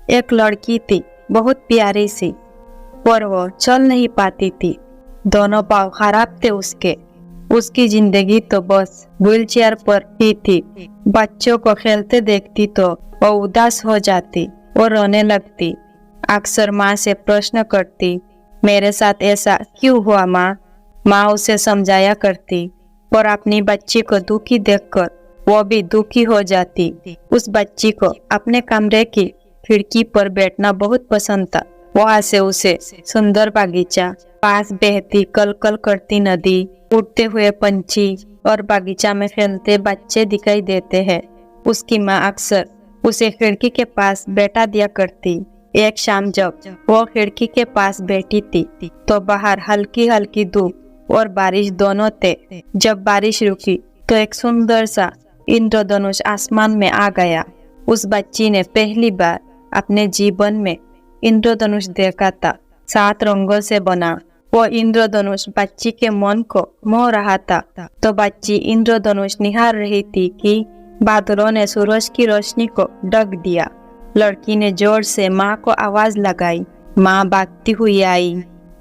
एक लड़की थी, बहुत प्यारी सी, पर वो चल नहीं पाती थी। दोनों पाँव खराब थे उसके। उसकी जिंदगी तो बस व्हीलचेयर पर ही थी। बच्चों को खेलते देखती तो वो उदास हो जाती और रोने लगती। अक्सर माँ से प्रश्न करती, मेरे साथ ऐसा क्यों हुआ माँ? माँ उसे समझाया करती, पर अपनी बच्ची को दुखी देखकर वो भी दुखी हो जाती। उस बच्ची को अपने कमरे की खिड़की पर बैठना बहुत पसंद था। वहाँ से उसे सुंदर बागीचा, पास बहती कलकल करती नदी, उड़ते हुए पंछी और बागीचा में खेलते बच्चे दिखाई देते हैं। उसकी माँ अक्सर उसे खिड़की के पास बैठा दिया करती। एक शाम जब वो खिड़की के पास बैठी थी तो बाहर हल्की हल्की धूप और बारिश दोनों थे। जब बारिश रुकी तो एक सुंदर सा इंद्रधनुष आसमान में आ गया। उस बच्ची ने पहली बार अपने जीवन में इंद्रधनुष देखा था, 7 रंगों से बना। वो इंद्रधनुष बच्ची के मन को मोह रहा था। तो बच्ची इंद्रधनुष निहार रही थी कि बादलों ने सूरज की रोशनी को ढक दिया। लड़की ने जोर से माँ को आवाज लगाई। माँ भागती हुई आई।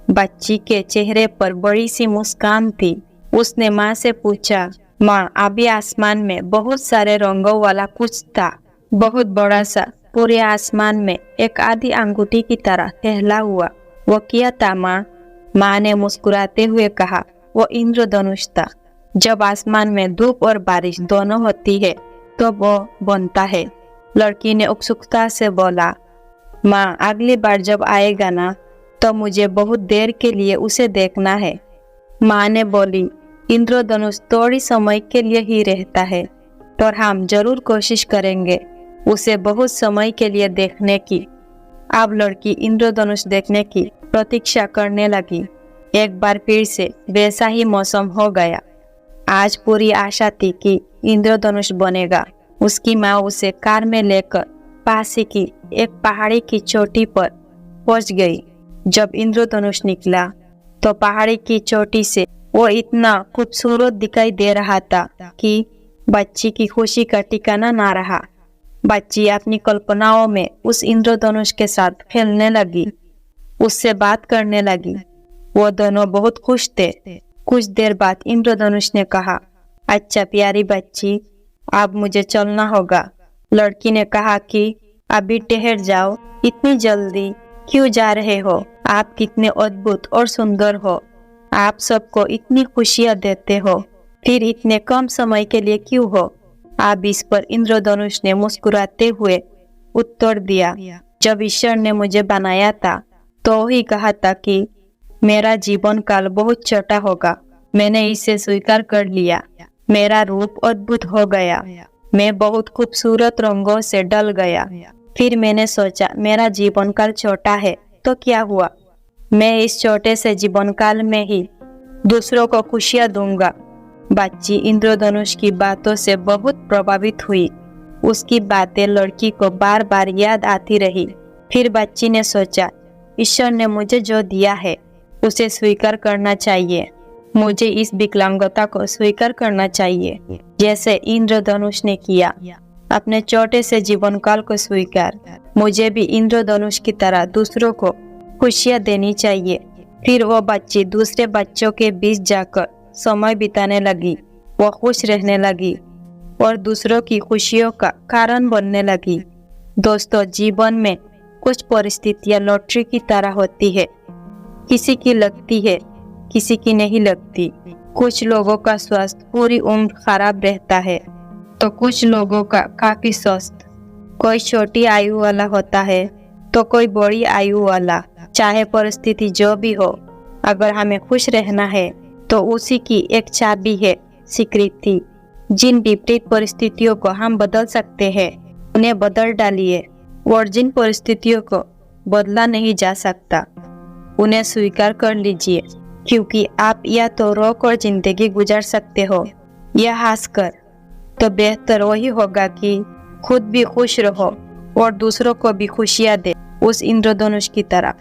बच्ची के चेहरे पर बड़ी सी मुस्कान थी। उसने माँ से पूछा, माँ, अभी आसमान में बहुत सारे रंगों वाला कुछ था, बहुत बड़ा सा, पूरे आसमान में एक आधी अंगूठी की तरह फैला हुआ। वो क्या था माँ? माँ ने मुस्कुराते हुए कहा, वो इंद्रधनुष था। जब आसमान में धूप और बारिश दोनों होती है तो वो बनता है। लड़की ने उत्सुकता से बोला, माँ, अगली बार जब आएगा ना तो मुझे बहुत देर के लिए उसे देखना है। माँ ने बोली, इंद्रधनुष थोड़ी समय के लिए ही रहता है, और हम जरूर कोशिश करेंगे उसे बहुत समय के लिए देखने की। अब लड़की इंद्रधनुष देखने की प्रतीक्षा करने लगी। एक बार फिर से वैसा ही मौसम हो गया। आज पूरी आशा थी कि इंद्रधनुष बनेगा। उसकी माँ उसे कार में लेकर पास ही की एक पहाड़ी की चोटी पर पहुंच गई। जब इंद्रधनुष निकला तो पहाड़ी की चोटी से वो इतना खूबसूरत दिखाई दे रहा था कि बच्ची की खुशी का ठिकाना ना रहा। बच्ची अपनी कल्पनाओं में उस इंद्रधनुष के साथ खेलने लगी, उससे बात करने लगी। वो दोनों बहुत खुश थे। कुछ देर बाद इंद्रधनुष ने कहा, अच्छा प्यारी बच्ची, अब मुझे चलना होगा। लड़की ने कहा कि अभी ठहर जाओ, इतनी जल्दी क्यों जा रहे हो? आप कितने अद्भुत और सुंदर हो। आप सबको इतनी खुशियाँ देते हो, फिर इतने कम समय के लिए क्यों हो? आप इस पर इंद्रधनुष ने मुस्कुराते हुए उत्तर दिया, जब ईश्वर ने मुझे बनाया था तो ही कहा था कि मेरा जीवन काल बहुत छोटा होगा। मैंने इसे स्वीकार कर लिया। मेरा रूप अद्भुत हो गया। मैं बहुत खूबसूरत रंगों से ढल गया। फिर मैंने सोचा, मेरा जीवन काल छोटा है तो क्या हुआ? मैं इस छोटे से जीवन काल में ही दूसरों को खुशियाँ दूंगा। बच्ची इंद्रधनुष की बातों से बहुत प्रभावित हुई। उसकी बातें लड़की को बार बार याद आती रही। फिर बच्ची ने सोचा, ईश्वर ने मुझे जो दिया है उसे स्वीकार करना चाहिए। मुझे इस विकलांगता को स्वीकार करना चाहिए, जैसे इंद्रधनुष ने किया। अपने छोटे से जीवन काल को स्वीकार। मुझे भी इंद्रधनुष की तरह दूसरों को खुशियाँ देनी चाहिए। फिर वो बच्ची दूसरे बच्चों के बीच जाकर समय बिताने लगी। वो खुश रहने लगी और दूसरों की खुशियों का कारण बनने लगी। दोस्तों, जीवन में कुछ परिस्थितियां लॉटरी की तरह होती है। किसी की लगती है, किसी की नहीं लगती। कुछ लोगों का स्वास्थ्य पूरी उम्र खराब रहता है तो कुछ लोगों का काफी स्वस्थ। कोई छोटी आयु वाला होता है तो कोई बड़ी आयु वाला। चाहे परिस्थिति जो भी हो, अगर हमें खुश रहना है तो उसी की एक चाबी है स्वीकृति। जिन विपरीत परिस्थितियों को हम बदल सकते हैं उन्हें बदल डालिए, और जिन परिस्थितियों को बदला नहीं जा सकता उन्हें स्वीकार कर लीजिए, क्योंकि आप या तो रोकर जिंदगी गुजार सकते हो या हंसकर। तो बेहतर वही होगा कि खुद भी खुश रहो और दूसरों को भी खुशियाँ दे, उस इंद्रधनुष की तरह।